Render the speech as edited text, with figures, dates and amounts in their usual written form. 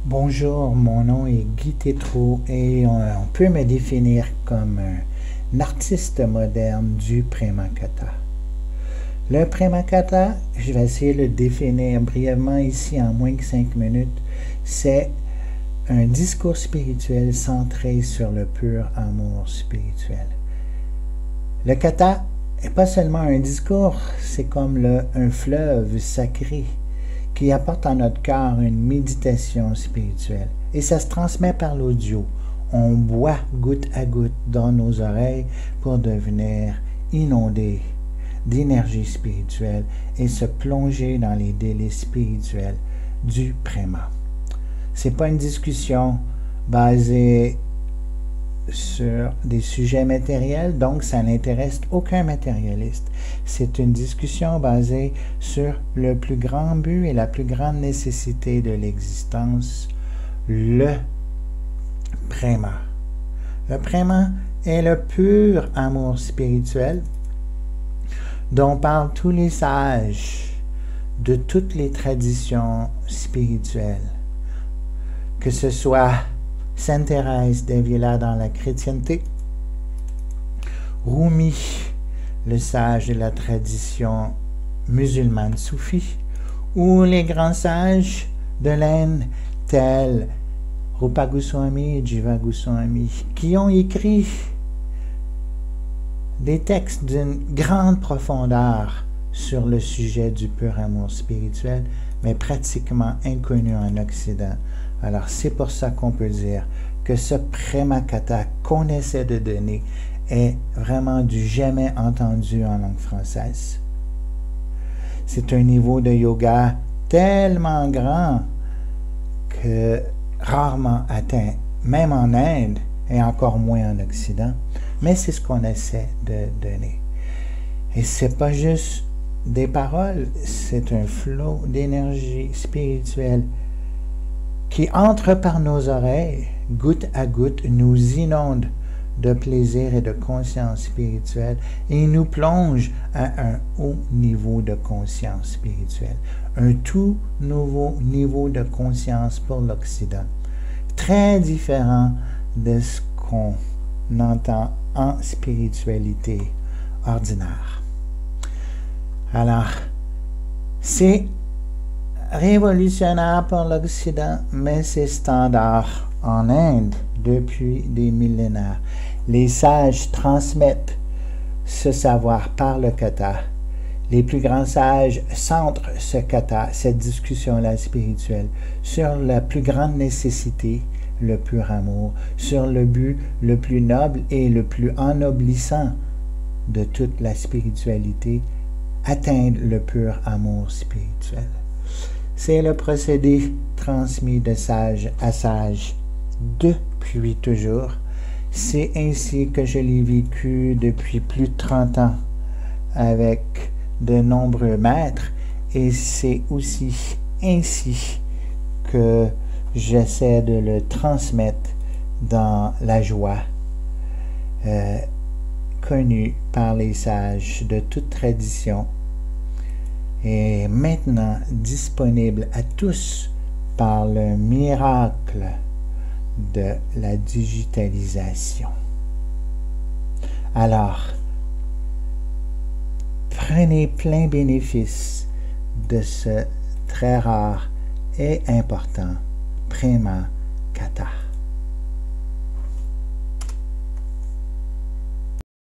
Bonjour, mon nom est Guy Tétrault et on peut me définir comme un artiste moderne du Pramakatha. Le Pramakatha, je vais essayer de le définir brièvement ici en moins que 5 minutes, c'est un discours spirituel centré sur le pur amour spirituel. Le Katha n'est pas seulement un discours, c'est comme un fleuve sacré qui apporte à notre cœur une méditation spirituelle. Et ça se transmet par l'audio. On boit goutte à goutte dans nos oreilles pour devenir inondé d'énergie spirituelle et se plonger dans les délices spirituels du Prema. Ce n'est pas une discussion basée sur des sujets matériels, donc ça n'intéresse aucun matérialiste. C'est une discussion basée sur le plus grand but et la plus grande nécessité de l'existence, le Prema. Le Prema est le pur amour spirituel dont parlent tous les sages de toutes les traditions spirituelles, que ce soit Sainte Thérèse d'Avila dans la chrétienté, Rumi, le sage de la tradition musulmane soufie, ou les grands sages de l'Inde tels Rupa Goswami et Jiva Goswami, qui ont écrit des textes d'une grande profondeur sur le sujet du pur amour spirituel, mais pratiquement inconnu en Occident. Alors c'est pour ça qu'on peut dire que ce Pramakatha qu'on essaie de donner est vraiment du jamais entendu en langue française. C'est un niveau de yoga tellement grand que rarement atteint, même en Inde et encore moins en Occident, mais c'est ce qu'on essaie de donner. Et c'est pas juste des paroles, c'est un flot d'énergie spirituelle qui entre par nos oreilles, goutte à goutte, nous inonde de plaisir et de conscience spirituelle et nous plonge à un haut niveau de conscience spirituelle, un tout nouveau niveau de conscience pour l'Occident, très différent de ce qu'on entend en spiritualité ordinaire. Alors, c'est révolutionnaire pour l'Occident, mais c'est standard en Inde depuis des millénaires. Les sages transmettent ce savoir par le Katha. Les plus grands sages centrent ce Katha, cette discussion-là spirituelle, sur la plus grande nécessité, le pur amour, sur le but le plus noble et le plus ennoblissant de toute la spiritualité, atteindre le pur amour spirituel. C'est le procédé transmis de sage à sage depuis toujours. C'est ainsi que je l'ai vécu depuis plus de 30 ans avec de nombreux maîtres et c'est aussi ainsi que j'essaie de le transmettre dans la joie connue par les sages de toute tradition est maintenant disponible à tous par le miracle de la digitalisation. Alors, prenez plein bénéfice de ce très rare et important Pramakatha.